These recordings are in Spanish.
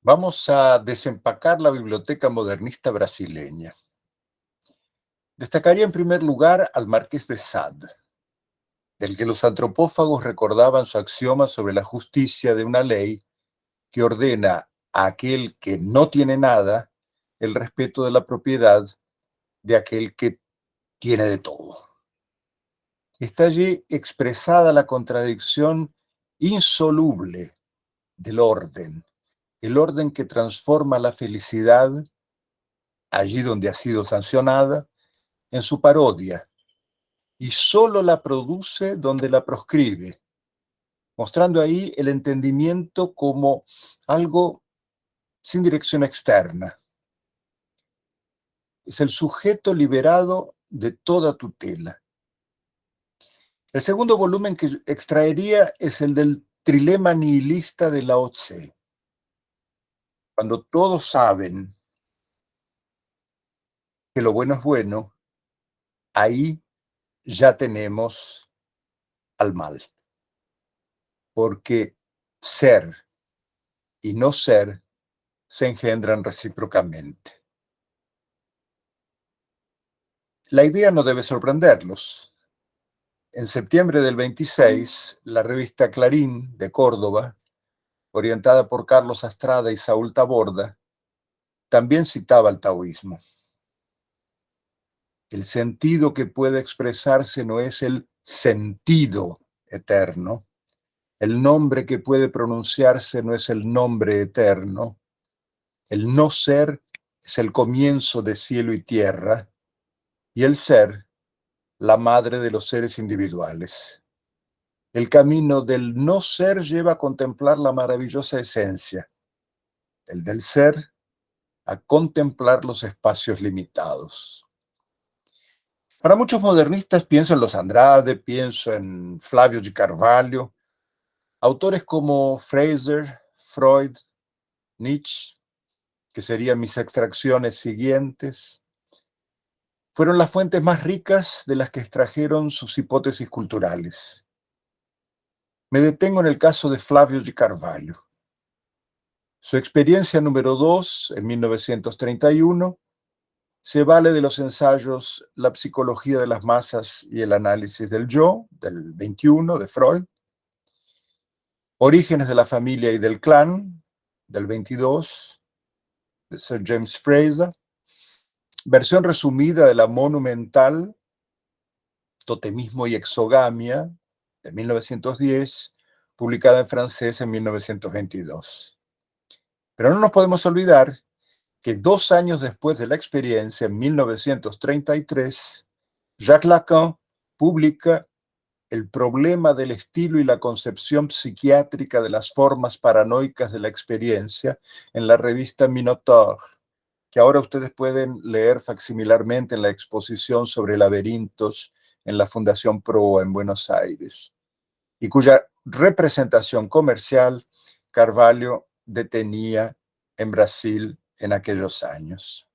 Vamos a desempacar la biblioteca modernista brasileña. Destacaría en primer lugar al Marqués de Sade, del que los antropófagos recordaban su axioma sobre la justicia de una ley que ordena a aquel que no tiene nada el respeto de la propiedad de aquel que tiene de todo. Está allí expresada la contradicción insoluble del orden, el orden que transforma la felicidad, allí donde ha sido sancionada, en su parodia, y solo la produce donde la proscribe, mostrando ahí el entendimiento como algo sin dirección externa. Es el sujeto liberado de toda tutela. El segundo volumen que extraería es el del trilema nihilista de Lao Tse. Cuando todos saben que lo bueno es bueno, ahí ya tenemos al mal. Porque ser y no ser se engendran recíprocamente. La idea no debe sorprenderlos. En septiembre del 26, la revista Clarín de Córdoba, orientada por Carlos Astrada y Saúl Taborda, también citaba el taoísmo. El sentido que puede expresarse no es el sentido eterno. El nombre que puede pronunciarse no es el nombre eterno. El no ser es el comienzo de cielo y tierra, y el ser, la madre de los seres individuales. El camino del no ser lleva a contemplar la maravillosa esencia, el del ser a contemplar los espacios limitados. Para muchos modernistas, pienso en los Andrade, pienso en Flávio de Carvalho, autores como Fraser, Freud, Nietzsche, que serían mis extracciones siguientes, fueron las fuentes más ricas de las que extrajeron sus hipótesis culturales. Me detengo en el caso de Flávio de Carvalho. Su experiencia número 2, en 1931, se vale de los ensayos La psicología de las masas y el análisis del yo, del 21, de Freud, Orígenes de la familia y del clan, del 22, de Sir James Frazer, versión resumida de la monumental Totemismo y exogamia, de 1910, publicada en francés en 1922. Pero no nos podemos olvidar que 2 años después de la experiencia, en 1933, Jacques Lacan publica El problema del estilo y la concepción psiquiátrica de las formas paranoicas de la experiencia en la revista Minotaur, que ahora ustedes pueden leer facsimilarmente en la exposición sobre laberintos en la Fundación Proa en Buenos Aires, y cuya representación comercial Carvalho detenía en Brasil en aquellos años.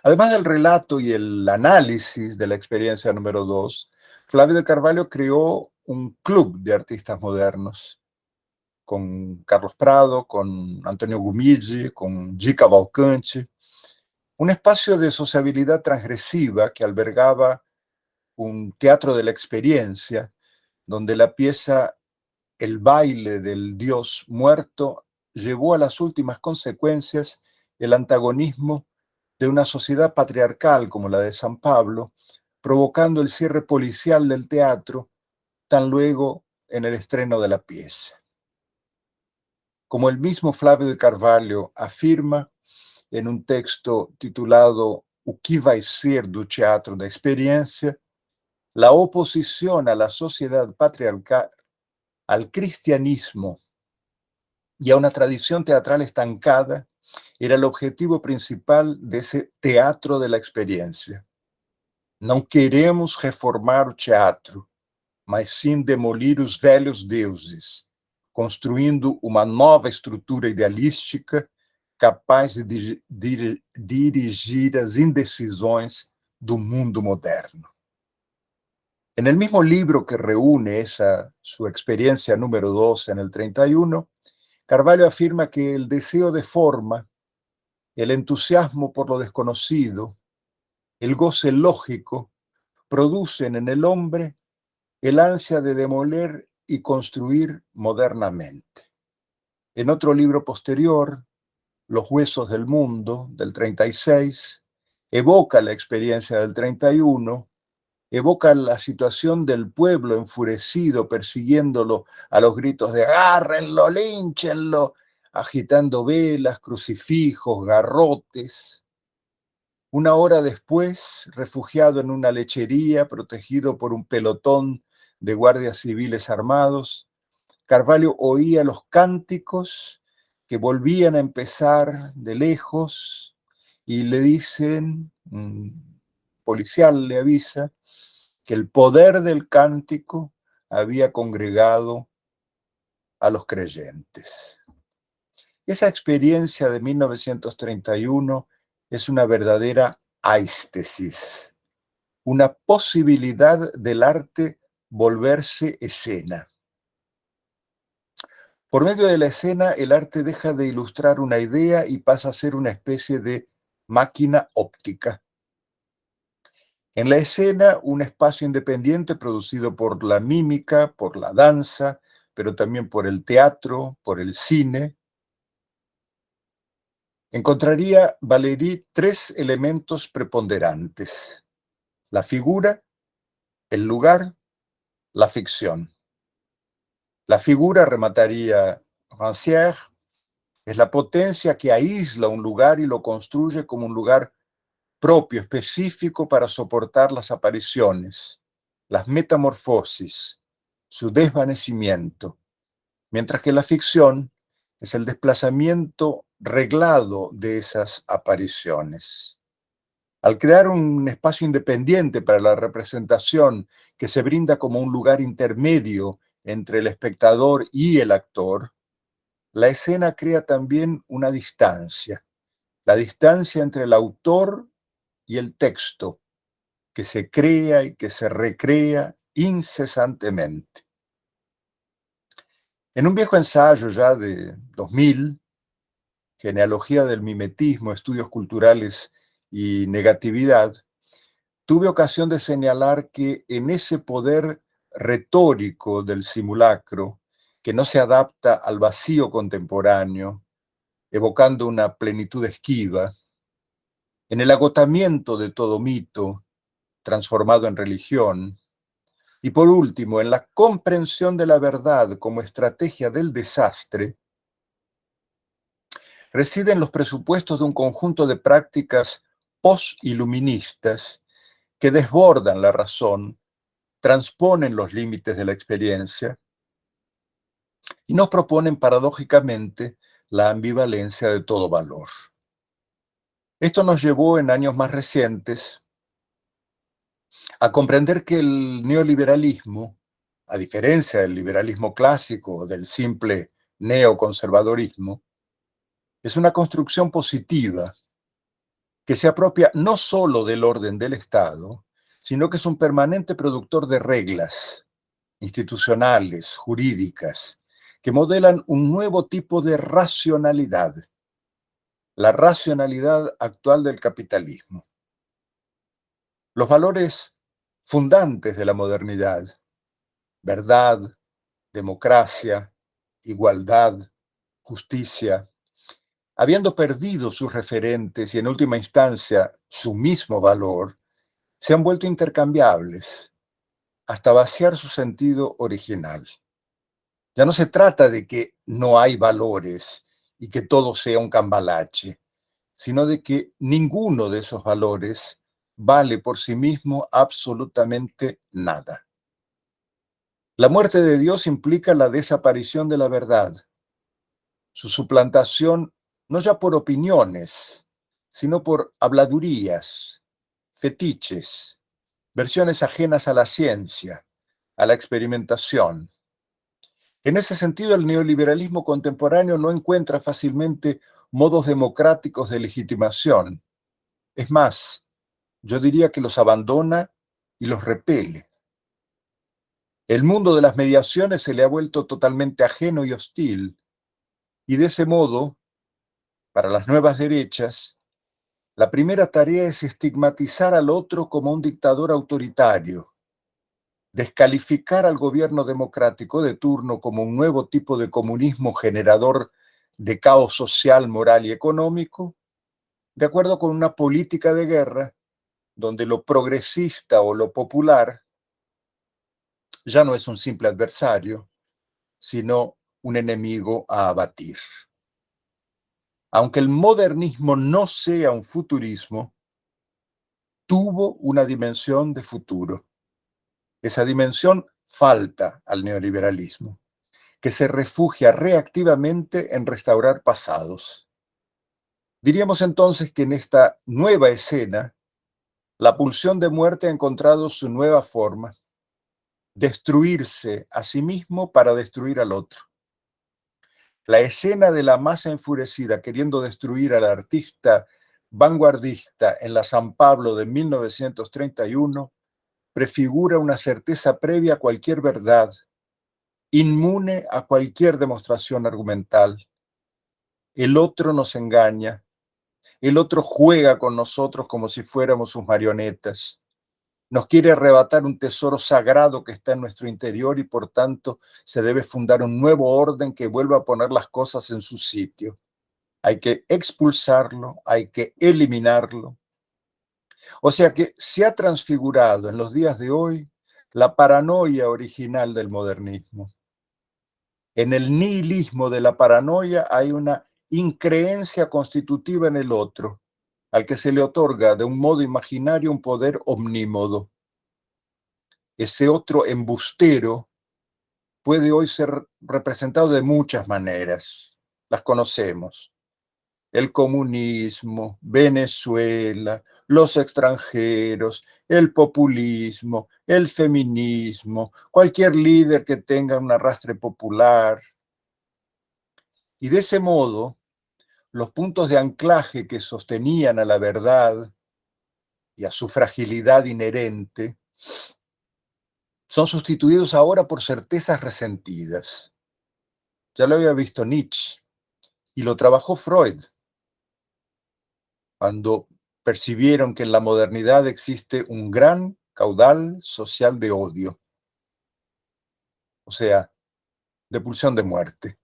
Además del relato y el análisis de la experiencia número 2, Flávio de Carvalho creó un club de artistas modernos con Carlos Prado, con Antonio Gumigi, con G. Cavalcanti, un espacio de sociabilidad transgresiva que albergaba un teatro de la experiencia, donde la pieza El baile del Dios muerto llevó a las últimas consecuencias el antagonismo de una sociedad patriarcal como la de San Pablo, provocando el cierre policial del teatro tan luego en el estreno de la pieza. Como el mismo Flávio de Carvalho afirma en un texto titulado O que vai ser do teatro da experiência, la oposición a la sociedad patriarcal, al cristianismo y a una tradición teatral estancada era el objetivo principal de ese teatro de la experiencia. Não queremos reformar o teatro, mas sim demolir os velhos deuses, construindo uma nova estrutura idealística capaz de dirigir as indecisões do mundo moderno. En el mismo libro que reúne su experiencia número 2 en el 31, Carvalho afirma que el deseo de forma, el entusiasmo por lo desconocido, el goce lógico, producen en el hombre el ansia de demoler y construir modernamente. En otro libro posterior, Los huesos del mundo, del 36, evoca la experiencia del 31, evoca la situación del pueblo enfurecido persiguiéndolo a los gritos de agárrenlo, línchenlo, agitando velas, crucifijos, garrotes. Una hora después, refugiado en una lechería, protegido por un pelotón de guardias civiles armados, Carvalho oía los cánticos que volvían a empezar de lejos y le dicen, un policial le avisa, que el poder del cántico había congregado a los creyentes. Esa experiencia de 1931 es una verdadera aistesis, una posibilidad del arte volverse escena. Por medio de la escena, el arte deja de ilustrar una idea y pasa a ser una especie de máquina óptica. En la escena, un espacio independiente producido por la mímica, por la danza, pero también por el teatro, por el cine. Encontraría Valéry tres elementos preponderantes: la figura, el lugar, la ficción. La figura, remataría Rancière, es la potencia que aísla un lugar y lo construye como un lugar propio, específico para soportar las apariciones, las metamorfosis, su desvanecimiento, mientras que la ficción es el desplazamiento reglado de esas apariciones. Al crear un espacio independiente para la representación que se brinda como un lugar intermedio entre el espectador y el actor, la escena crea también una distancia, la distancia entre el autor y el texto, que se crea y que se recrea incesantemente. En un viejo ensayo ya de 2000, Genealogía del mimetismo, estudios culturales y negatividad, tuve ocasión de señalar que en ese poder retórico del simulacro, que no se adapta al vacío contemporáneo, evocando una plenitud esquiva, en el agotamiento de todo mito transformado en religión, y por último, en la comprensión de la verdad como estrategia del desastre, residen los presupuestos de un conjunto de prácticas post-iluministas que desbordan la razón, transponen los límites de la experiencia y nos proponen paradójicamente la ambivalencia de todo valor. Esto nos llevó en años más recientes a comprender que el neoliberalismo, a diferencia del liberalismo clásico o del simple neoconservadorismo, es una construcción positiva que se apropia no solo del orden del Estado, sino que es un permanente productor de reglas institucionales, jurídicas, que modelan un nuevo tipo de racionalidad, la racionalidad actual del capitalismo. Los valores fundantes de la modernidad, verdad, democracia, igualdad, justicia, habiendo perdido sus referentes y en última instancia su mismo valor, se han vuelto intercambiables hasta vaciar su sentido original. Ya no se trata de que no hay valores y que todo sea un cambalache, sino de que ninguno de esos valores vale por sí mismo absolutamente nada. La muerte de Dios implica la desaparición de la verdad, su suplantación no ya por opiniones, sino por habladurías, fetiches, versiones ajenas a la ciencia, a la experimentación. En ese sentido, el neoliberalismo contemporáneo no encuentra fácilmente modos democráticos de legitimación. Es más, yo diría que los abandona y los repele. El mundo de las mediaciones se le ha vuelto totalmente ajeno y hostil. Y de ese modo, para las nuevas derechas, la primera tarea es estigmatizar al otro como un dictador autoritario, descalificar al gobierno democrático de turno como un nuevo tipo de comunismo generador de caos social, moral y económico, de acuerdo con una política de guerra donde lo progresista o lo popular ya no es un simple adversario, sino un enemigo a abatir. Aunque el modernismo no sea un futurismo, tuvo una dimensión de futuro. Esa dimensión falta al neoliberalismo, que se refugia reactivamente en restaurar pasados. Diríamos entonces que en esta nueva escena, la pulsión de muerte ha encontrado su nueva forma: destruirse a sí mismo para destruir al otro. La escena de la masa enfurecida queriendo destruir al artista vanguardista en la San Pablo de 1931 prefigura una certeza previa a cualquier verdad, inmune a cualquier demostración argumental. El otro nos engaña, el otro juega con nosotros como si fuéramos sus marionetas. Nos quiere arrebatar un tesoro sagrado que está en nuestro interior y por tanto se debe fundar un nuevo orden que vuelva a poner las cosas en su sitio. Hay que expulsarlo, hay que eliminarlo. O sea que se ha transfigurado en los días de hoy la paranoia original del modernismo. En el nihilismo de la paranoia hay una increencia constitutiva en el otro, al que se le otorga de un modo imaginario un poder omnímodo. Ese otro embustero puede hoy ser representado de muchas maneras. Las conocemos: el comunismo, Venezuela, los extranjeros, el populismo, el feminismo, cualquier líder que tenga un arrastre popular. Y de ese modo, los puntos de anclaje que sostenían a la verdad y a su fragilidad inherente son sustituidos ahora por certezas resentidas. Ya lo había visto Nietzsche y lo trabajó Freud cuando percibieron que en la modernidad existe un gran caudal social de odio, o sea, de pulsión de muerte.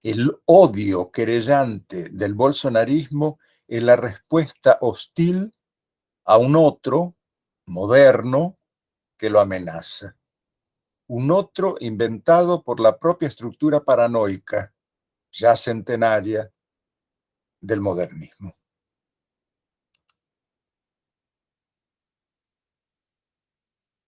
El odio querellante del bolsonarismo es la respuesta hostil a un otro moderno que lo amenaza. Un otro inventado por la propia estructura paranoica, ya centenaria, del modernismo.